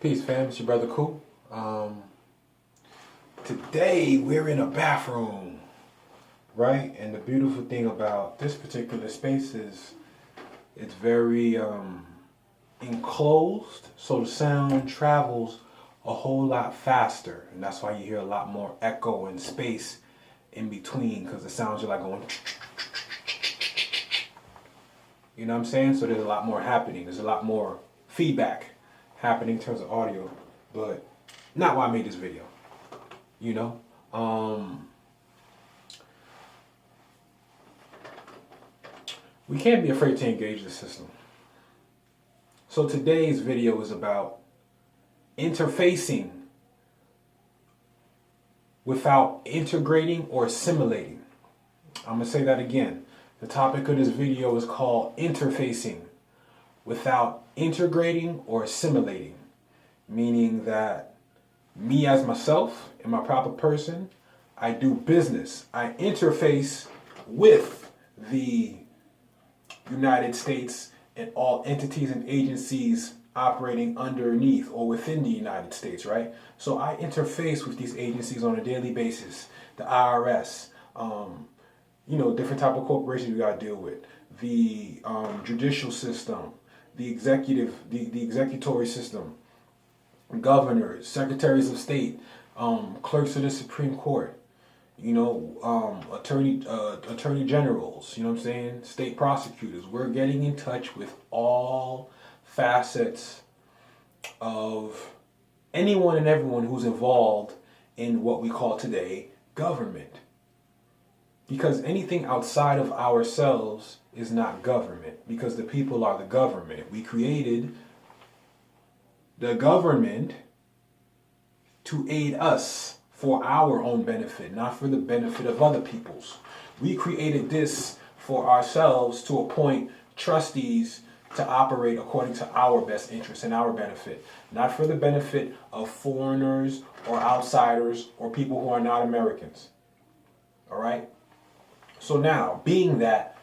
Peace, fam. It's your brother Cool. Today we're in a bathroom, right? And the beautiful thing about this particular space is it's very enclosed, so the sound travels a whole lot faster, and that's why you hear a lot more echo and space in between, because the sounds are like going. You know what I'm saying? So there's a lot more happening. There's a lot more feedback happening in terms of audio, but not why I made this video. You know, we can't be afraid to engage the system. So today's video is about interfacing without integrating or assimilating. I'm gonna say that again. The topic of this video is called interfacing without integrating or assimilating, meaning that me as myself and my proper person, I do business. I interface with the United States and all entities and agencies operating underneath or within the United States, right? So I interface with these agencies on a daily basis. The IRS, different type of corporations we got to deal with. The judicial system, the executory system, governors, secretaries of state, clerks of the Supreme Court, attorney generals, you know what I'm saying, state prosecutors. We're getting in touch with all facets of anyone and everyone who's involved in what we call today government. Because anything outside of ourselves is not government, because the people are the government. We created the government to aid us for our own benefit, not for the benefit of other people's. We created this for ourselves to appoint trustees to operate according to our best interest and our benefit, not for the benefit of foreigners or outsiders or people who are not Americans. All right? So now, being that,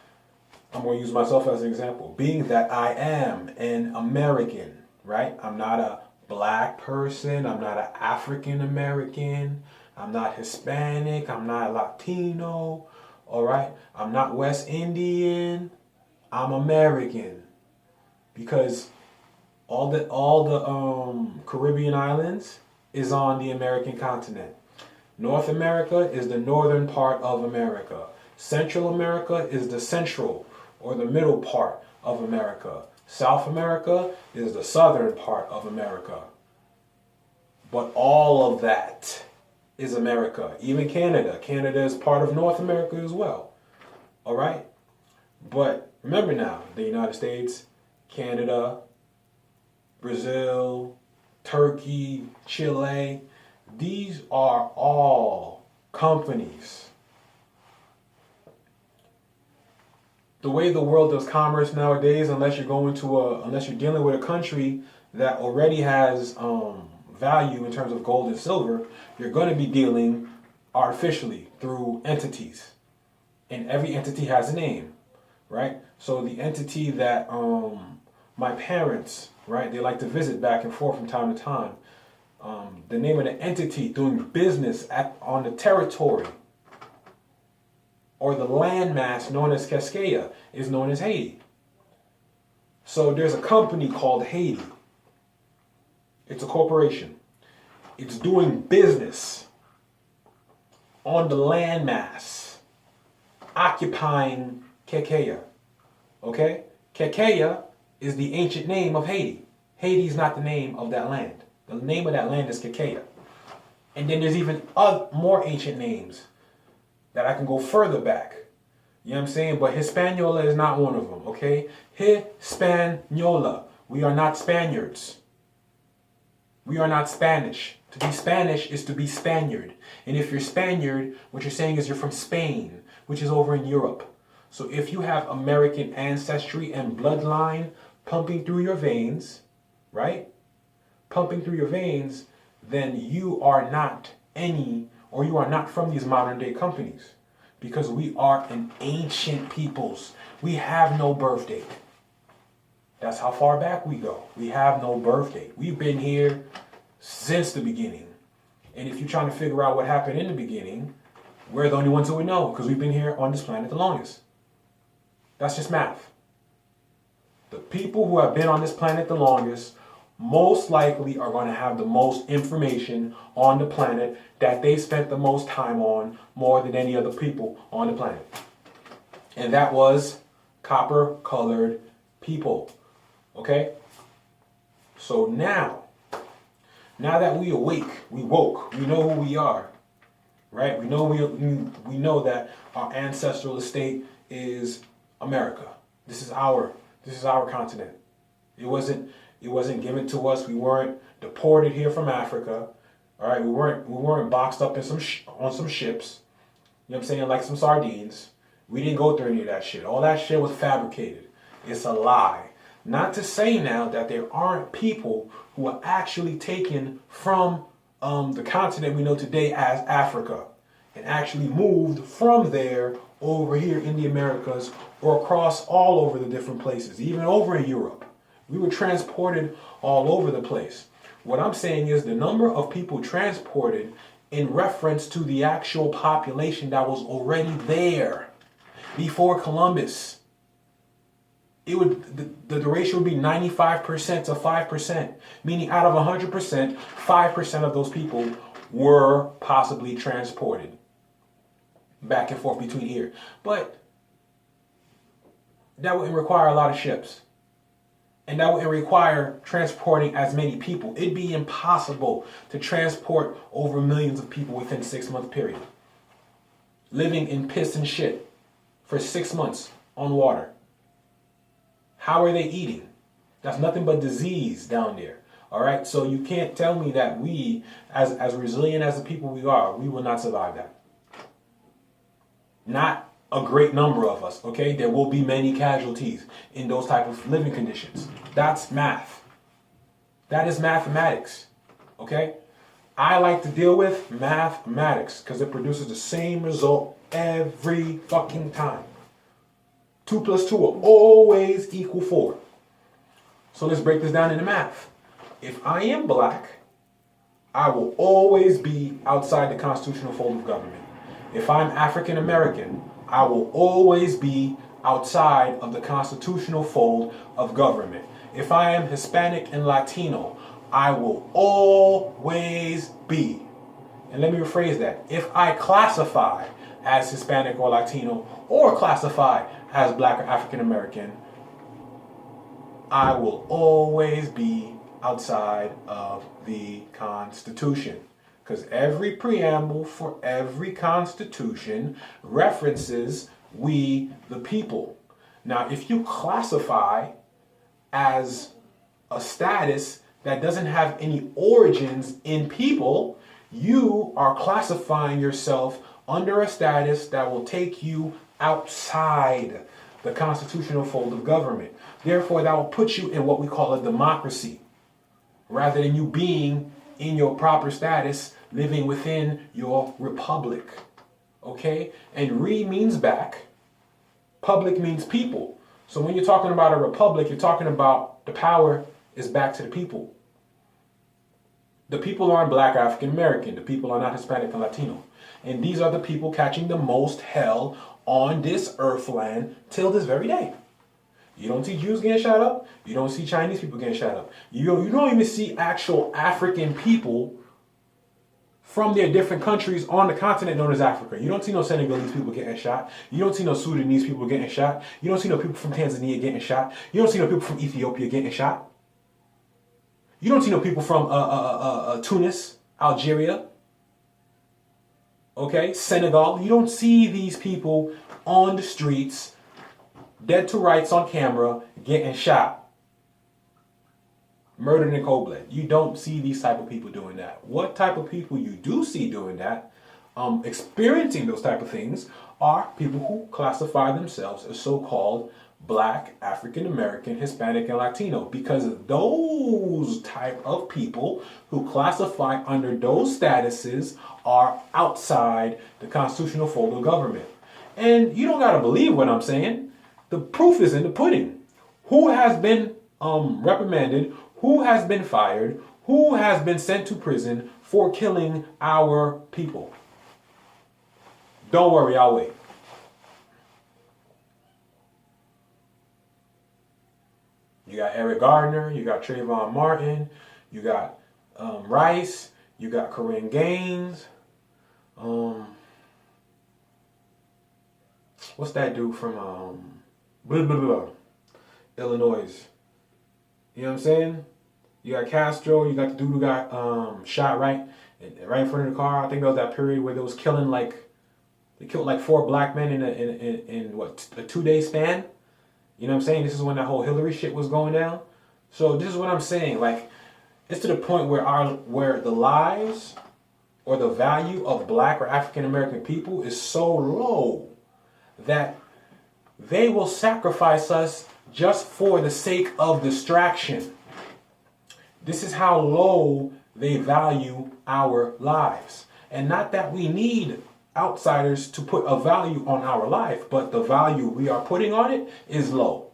I'm going to use myself as an example, being that I am an American, right? I'm not a black person. I'm not an African American. I'm not Hispanic. I'm not Latino. All right. I'm not West Indian. I'm American, because all the Caribbean islands is on the American continent. North America is the northern part of America. Central America is the central or the middle part of America. South America is the southern part of America. But all of that is America. Even Canada. Canada is part of North America as well. All right? But remember now, the United States, Canada, Brazil, Turkey, Chile, these are all companies. The way the world does commerce nowadays, unless you're dealing with a country that already has value in terms of gold and silver, you're going to be dealing artificially through entities, and every entity has a name, right? So the entity that my parents, right, they like to visit back and forth from time to time, the name of the entity doing business on the territory or the landmass known as Cascaya is known as Haiti. So there's a company called Haiti. It's a corporation. It's doing business on the landmass, occupying Cascaya. Okay? Cascaya is the ancient name of Haiti. Haiti is not the name of that land. The name of that land is Cascaya. And then there's even more ancient names that I can go further back. You know what I'm saying? But Hispaniola is not one of them, okay? Hispaniola. We are not Spaniards. We are not Spanish. To be Spanish is to be Spaniard. And if you're Spaniard, what you're saying is you're from Spain, which is over in Europe. So if you have American ancestry and bloodline pumping through your veins, right? Pumping through your veins, then you are not you are not from these modern day companies, because we are an ancient peoples. We have no birth date. That's how far back we go. We have no birth date. We've been here since the beginning. And if you're trying to figure out what happened in the beginning, we're the only ones who would know because we've been here on this planet the longest. That's just math. The people who have been on this planet the longest most likely are going to have the most information on the planet that they spent the most time on more than any other people on the planet. And that was copper-colored people. Okay? So now that we awake, we woke, we know who we are, right? We know that our ancestral estate is America. This is our continent. It wasn't given to us. We weren't deported here from Africa. All right, we weren't boxed up in on some ships. You know what I'm saying? Like some sardines. We didn't go through any of that shit. All that shit was fabricated. It's a lie. Not to say now that there aren't people who are actually taken from the continent we know today as Africa and actually moved from there over here in the Americas or across all over the different places, even over in Europe. We were transported all over the place. What I'm saying is the number of people transported in reference to the actual population that was already there before Columbus. The ratio would be 95% to 5%, meaning out of 100%, 5% of those people were possibly transported back and forth between here. But that wouldn't require a lot of ships. And that wouldn't require transporting as many people. It'd be impossible to transport over millions of people within a 6-month period. Living in piss and shit for 6 months on water. How are they eating? That's nothing but disease down there. All right? So you can't tell me that we, as resilient as the people we are, we will not survive that. Not a great number of us, okay? There will be many casualties in those type of living conditions. That's math. That is mathematics, okay? I like to deal with mathematics because it produces the same result every fucking time. 2 plus 2 will always equal 4. So let's break this down into math. If I am black, I will always be outside the constitutional fold of government. If I'm African American, I will always be outside of the constitutional fold of government. If I am Hispanic and Latino, I will always be. And let me rephrase that. If I classify as Hispanic or Latino or classify as black or African American, I will always be outside of the Constitution. Because every preamble for every constitution references we the people. Now, if you classify as a status that doesn't have any origins in people, you are classifying yourself under a status that will take you outside the constitutional fold of government. Therefore, that will put you in what we call a democracy, rather than you being in your proper status living within your republic. Okay? And re means back. Public means people. So when you're talking about a republic, you're talking about the power is back to the people. The people aren't black or African American. The people are not Hispanic and Latino. And these are the people catching the most hell on this earth land till this very day. You don't see Jews getting shot up. You don't see Chinese people getting shot up. You don't even see actual African people from their different countries on the continent known as Africa. You don't see no Senegalese people getting shot. You don't see no Sudanese people getting shot. You don't see no people from Tanzania getting shot. You don't see no people from Ethiopia getting shot. You don't see no people from Tunis, Algeria, okay, Senegal. You don't see these people on the streets, dead to rights on camera, getting shot. Murdered in cold blood. You don't see these type of people doing that. What type of people you do see doing that, experiencing those type of things, are people who classify themselves as so-called black, African American, Hispanic, and Latino. Because those type of people who classify under those statuses are outside the constitutional fold of government. And you don't gotta believe what I'm saying. The proof is in the pudding. Who has been reprimanded, who has been fired, who has been sent to prison for killing our people. Don't worry, I'll wait. You got Eric Gardner, you got Trayvon Martin, you got Rice, you got Corinne Gaines. What's that dude from Illinois? You know what I'm saying? You got Castro, you got the dude who got shot right in front of the car. I think that was that period where they was killing they killed like 4 black men in what, a 2-day span? You know what I'm saying? This is when that whole Hillary shit was going down. So this is what I'm saying. Like, it's to the point where the lives or the value of black or African American people is so low that they will sacrifice us just for the sake of distraction. This is how low they value our lives. And not that we need outsiders to put a value on our life, but the value we are putting on it is low.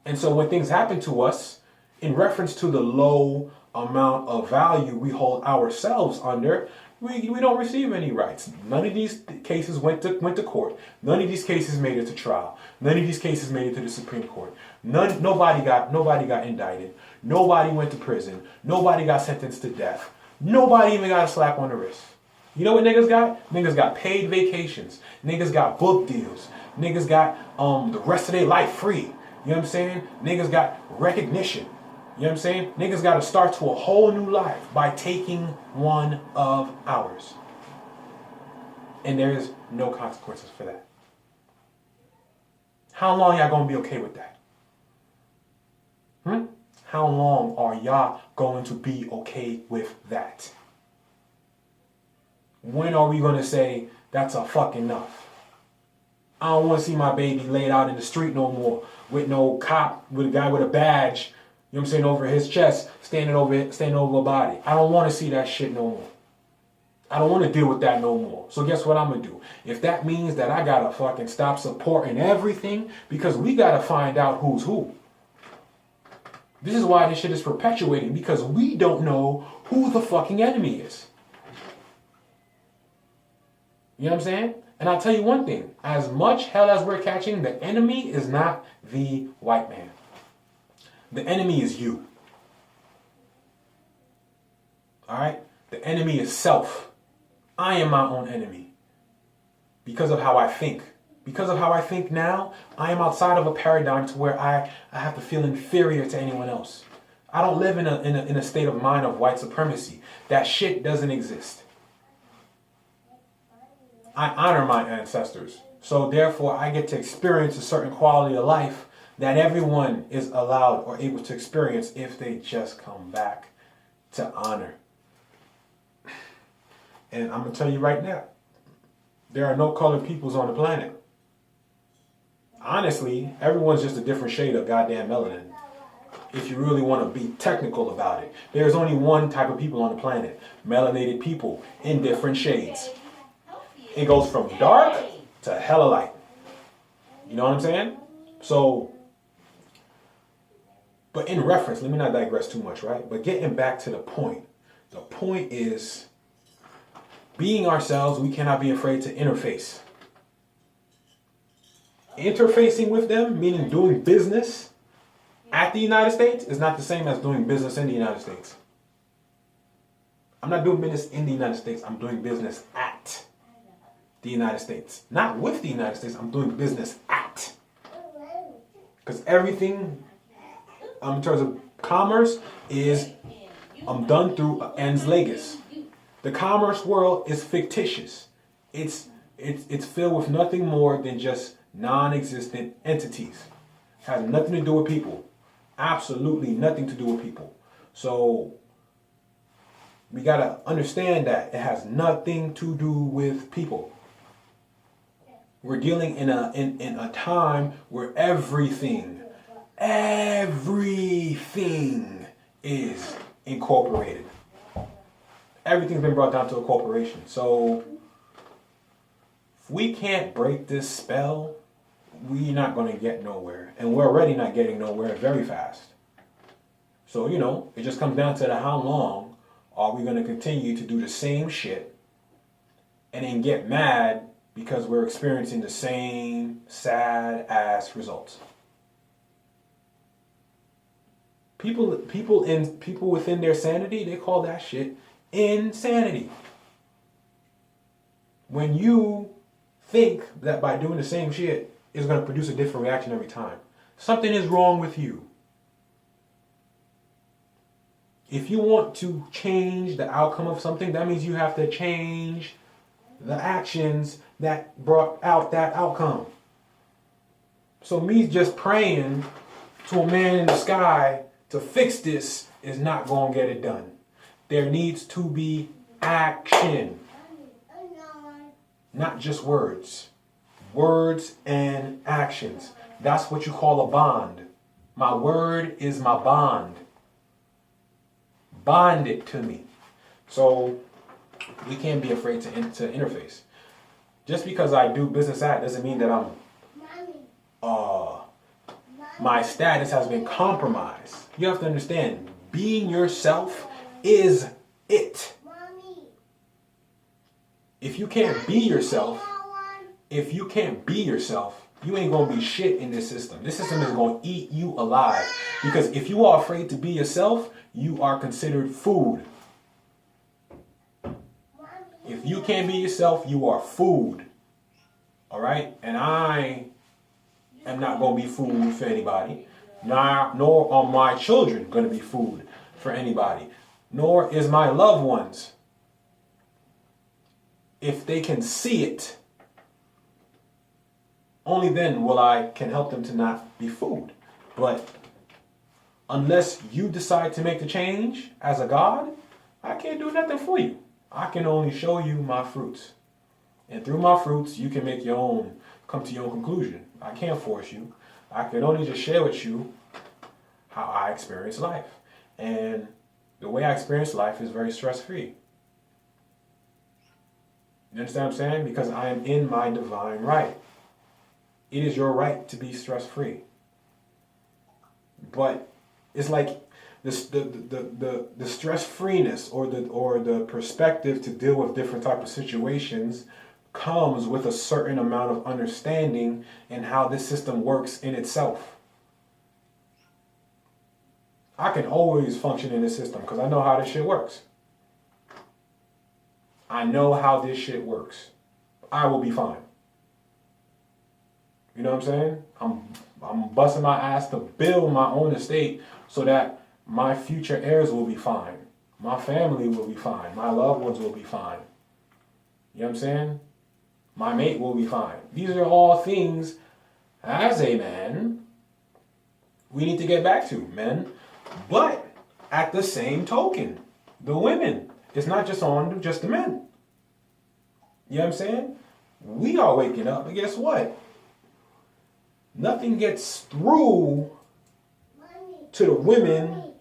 And so when things happen to us, in reference to the low amount of value we hold ourselves under, we don't receive any rights. None of these cases went to court. None of these cases made it to trial. None of these cases made it to the Supreme Court. Nobody got indicted. Nobody went to prison. Nobody got sentenced to death. Nobody even got a slap on the wrist. You know what niggas got? Niggas got paid vacations. Niggas got book deals. Niggas got the rest of their life free. You know what I'm saying? Niggas got recognition. You know what I'm saying? Niggas got to start to a whole new life by taking one of ours. And there's no consequences for that. How long y'all gonna be okay with that? How long are y'all going to be okay with that? When are we gonna say that's a fuck enough? I don't want to see my baby laid out in the street no more with no cop, with a guy with a badge, you know what I'm saying, over his chest, standing over a body. I don't want to see that shit no more. I don't want to deal with that no more. So guess what I'm going to do? If that means that I got to fucking stop supporting everything, because we got to find out who's who. This is why this shit is perpetuating, because we don't know who the fucking enemy is. You know what I'm saying? And I'll tell you one thing. As much hell as we're catching, the enemy is not the white man. The enemy is you. Alright? The enemy is self. I am my own enemy. Because of how I think. Because of how I think now, I am outside of a paradigm to where I have to feel inferior to anyone else. I don't live in a state of mind of white supremacy. That shit doesn't exist. I honor my ancestors. So therefore, I get to experience a certain quality of life that everyone is allowed or able to experience if they just come back to honor. And I'm going to tell you right now, there are no colored peoples on the planet. Honestly, everyone's just a different shade of goddamn melanin. If you really want to be technical about it. There's only one type of people on the planet. Melanated people in different shades. It goes from dark to hella light. You know what I'm saying? So, but in reference, let me not digress too much, right? But getting back to the point. The point is, being ourselves, we cannot be afraid to interface. Interfacing with them, meaning doing business at the United States, is not the same as doing business in the United States. I'm not doing business in the United States. I'm doing business at the United States. Not with the United States. I'm doing business at. Because everything, in terms of commerce, is done through ens legis. The commerce world is fictitious. It's filled with nothing more than just non-existent entities. It has nothing to do with people. Absolutely nothing to do with people. So we gotta understand that it has nothing to do with people. We're dealing in a time where everything is incorporated. Everything's been brought down to a corporation. So if we can't break this spell we're not going to get nowhere. And we're already not getting nowhere very fast. So, it just comes down to how long are we going to continue to do the same shit and then get mad because we're experiencing the same sad ass results. People within their sanity, they call that shit insanity. When you think that by doing the same shit is going to produce a different reaction every time, something is wrong with you. If you want to change the outcome of something, that means you have to change the actions that brought out that outcome. So me just praying to a man in the sky to fix this is not going to get it done. There needs to be action. Not just words. Words and actions. That's what you call a bond. My word is my bond. Bond it to me. So we can't be afraid to interface. Just because I do business at doesn't mean that my status has been compromised. You have to understand, being yourself is it. If you can't be yourself, you ain't gonna be shit in this system. This system is gonna eat you alive. Because if you are afraid to be yourself, you are considered food. If you can't be yourself, you are food. Alright? And I am not gonna be food for anybody. Nor are my children gonna be food for anybody. Nor is my loved ones. If they can see it, only then will I can help them to not be food. But unless you decide to make the change as a God, I can't do nothing for you. I can only show you my fruits. And through my fruits, you can come to your own conclusion. I can't force you. I can only just share with you how I experience life. And the way I experience life is very stress-free. You understand what I'm saying? Because I am in my divine right. It is your right to be stress-free. But it's like this, the stress-freeness or the perspective to deal with different type of situations comes with a certain amount of understanding in how this system works in itself. I can always function in this system because I know how this shit works. I know how this shit works. I will be fine. You know what I'm saying? I'm busting my ass to build my own estate so that my future heirs will be fine. My family will be fine. My loved ones will be fine. You know what I'm saying? My mate will be fine. These are all things, as a man, we need to get back to, men. But at the same token, the women, it's not just on just the men. You know what I'm saying? We are waking up, and guess what? Nothing gets through to the women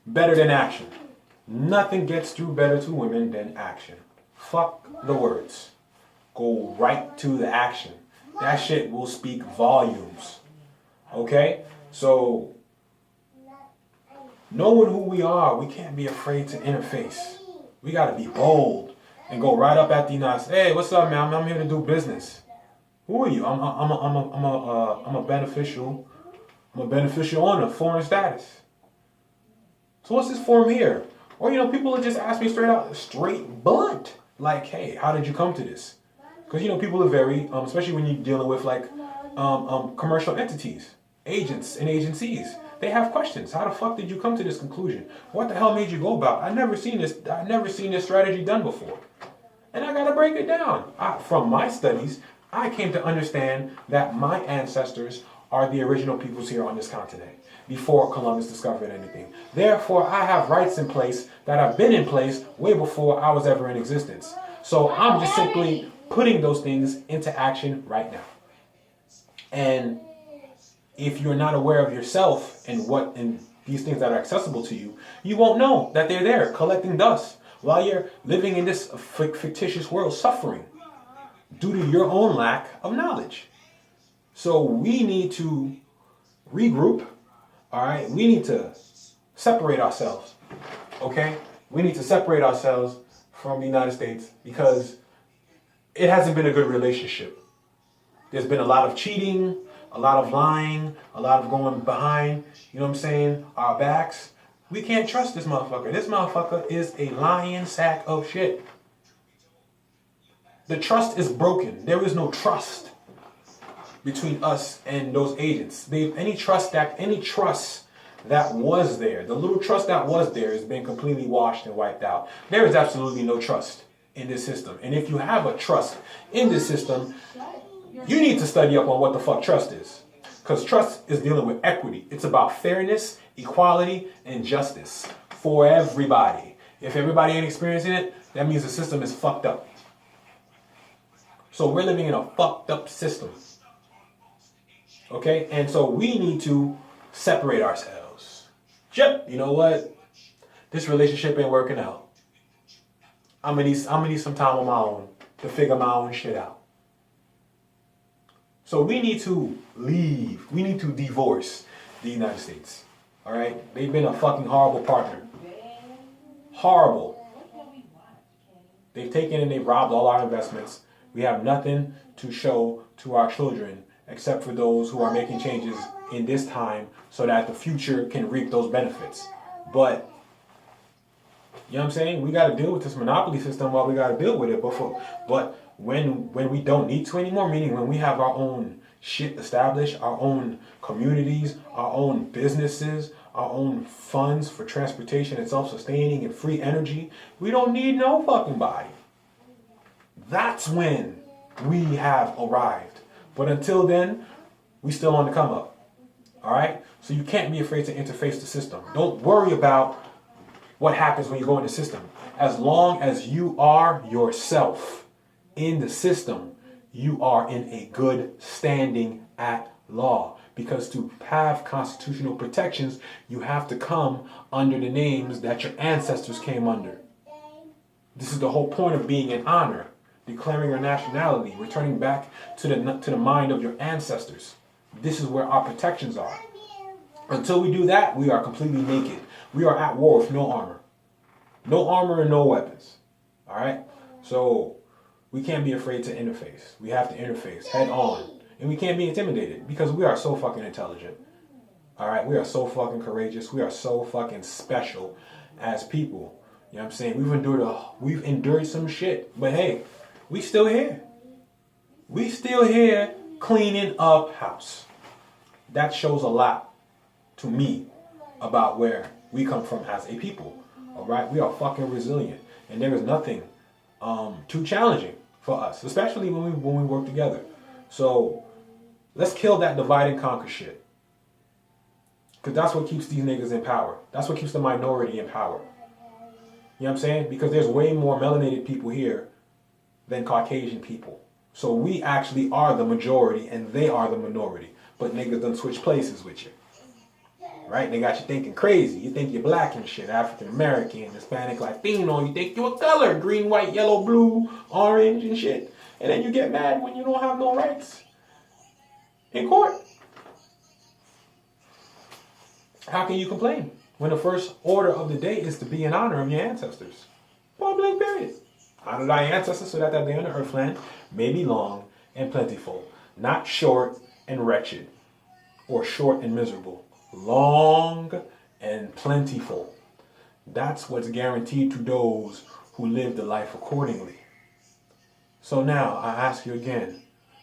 better than action. Nothing gets through better to women than action. Fuck the words. Go right to the action. That shit will speak volumes. Okay? So, knowing who we are, we can't be afraid to interface. We gotta be bold and go right up at the nuts. Hey, what's up, man? I'm here to do business. Who are you? I'm a beneficial. I'm a beneficial owner, foreign status. So what's this form here? Or people will just ask me straight blunt, like, hey, how did you come to this? Because people are very, especially when you're dealing with commercial entities, agents and agencies. They have questions. How the fuck did you come to this conclusion? What the hell made you go about? I've never seen this strategy done before. And I gotta break it down. From my studies, I came to understand that my ancestors are the original peoples here on this continent before Columbus discovered anything. Therefore, I have rights in place that have been in place way before I was ever in existence. So I'm just simply putting those things into action right now. And if you're not aware of yourself and these things that are accessible to you, you won't know that they're there collecting dust while you're living in this fictitious world suffering due to your own lack of knowledge. So we need to regroup. All right, we need to separate ourselves. Okay, we need to separate ourselves from the United States because it hasn't been a good relationship. There's been a lot of cheating, a lot of lying, a lot of going behind, you know what I'm saying, our backs. We can't trust this motherfucker. This motherfucker is a lying sack of shit. The trust is broken. There is no trust between us and those agents. Any trust that was there, the little trust that was there has been completely washed and wiped out. There is absolutely no trust in this system. And if you have a trust in this system, you need to study up on what the fuck trust is. Because trust is dealing with equity. It's about fairness, equality, and justice for everybody. If everybody ain't experiencing it, that means the system is fucked up. So we're living in a fucked up system. Okay? And so we need to separate ourselves. Yep, you know what? This relationship ain't working out. I'm gonna need some time on my own to figure my own shit out. So we need to leave. We need to divorce the United States. All right? They've been a fucking horrible partner. Horrible. They've taken and they've robbed all our investments. We have nothing to show to our children except for those who are making changes in this time so that the future can reap those benefits. But, you know what I'm saying? We got to deal with this monopoly system while we got to deal with it. But when we don't need to anymore, meaning when we have our own shit established, our own communities, our own businesses, our own funds for transportation and self-sustaining and free energy, we don't need no fucking body. That's when we have arrived. But until then, we still on the come up. All right? So you can't be afraid to interface the system. Don't worry about what happens when you go in the system. As long as you are yourself in the system, you are in a good standing at law. Because to have constitutional protections, you have to come under the names that your ancestors came under. This is the whole point of being in honor, declaring your nationality, returning back to the mind of your ancestors. This is where our protections are. Until we do that, we are completely naked. We are at war with no armor. No armor and no weapons. All right? So we can't be afraid to interface. We have to interface head on. And we can't be intimidated because we are so fucking intelligent. All right? We are so fucking courageous. We are so fucking special as people. You know what I'm saying? We've endured some shit. But hey, we still here. We still here cleaning up house. That shows a lot to me about where we come from as a people. All right? We are fucking resilient. And there is nothing too challenging for us, especially when we work together. So let's kill that divide and conquer shit. Because that's what keeps these niggas in power. That's what keeps the minority in power. You know what I'm saying? Because there's way more melanated people here than Caucasian people. So we actually are the majority and they are the minority. But niggas done switch places with you. Right? They got you thinking crazy. You think you're black and shit, African American, Hispanic, Latino. You think you're a color, green, white, yellow, blue, orange and shit. And then you get mad when you don't have no rights in court. How can you complain when the first order of the day is to be in honor of your ancestors? Point blank period. Honor thy ancestors so that thy day on the earthland may be long and plentiful, not short and wretched, or short and miserable. Long and plentiful. That's what's guaranteed to those who live the life accordingly. So now, I ask you again,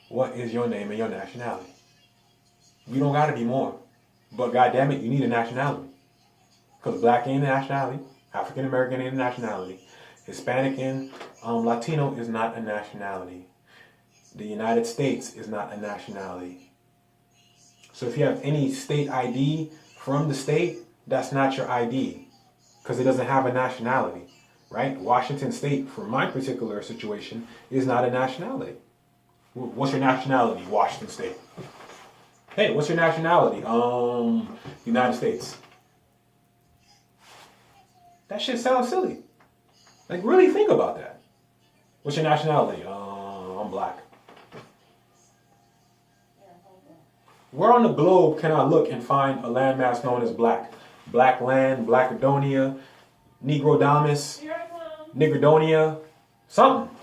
what is your name and your nationality? You don't gotta be more. But goddamn it, you need a nationality. Because black ain't a nationality, African American ain't a nationality, Hispanic and Latino is not a nationality. The United States is not a nationality. So if you have any state ID from the state, that's not your ID. Because it doesn't have a nationality. Right? Washington State, for my particular situation, is not a nationality. What's your nationality, Washington State? Hey, what's your nationality? United States. That shit sounds silly. Like, really think about that. What's your nationality? I'm black. Where on the globe can I look and find a landmass known as black? Black land, Blackadonia, Negrodamus, Nigradonia, something.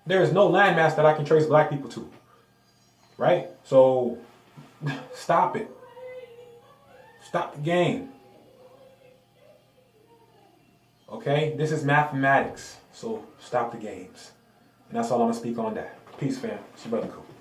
There is no landmass that I can trace black people to. Right? So, stop it. Stop the game. Okay? This is mathematics. So, stop the games. And that's all I'm going to speak on that. Peace, fam. It's your brother Cool.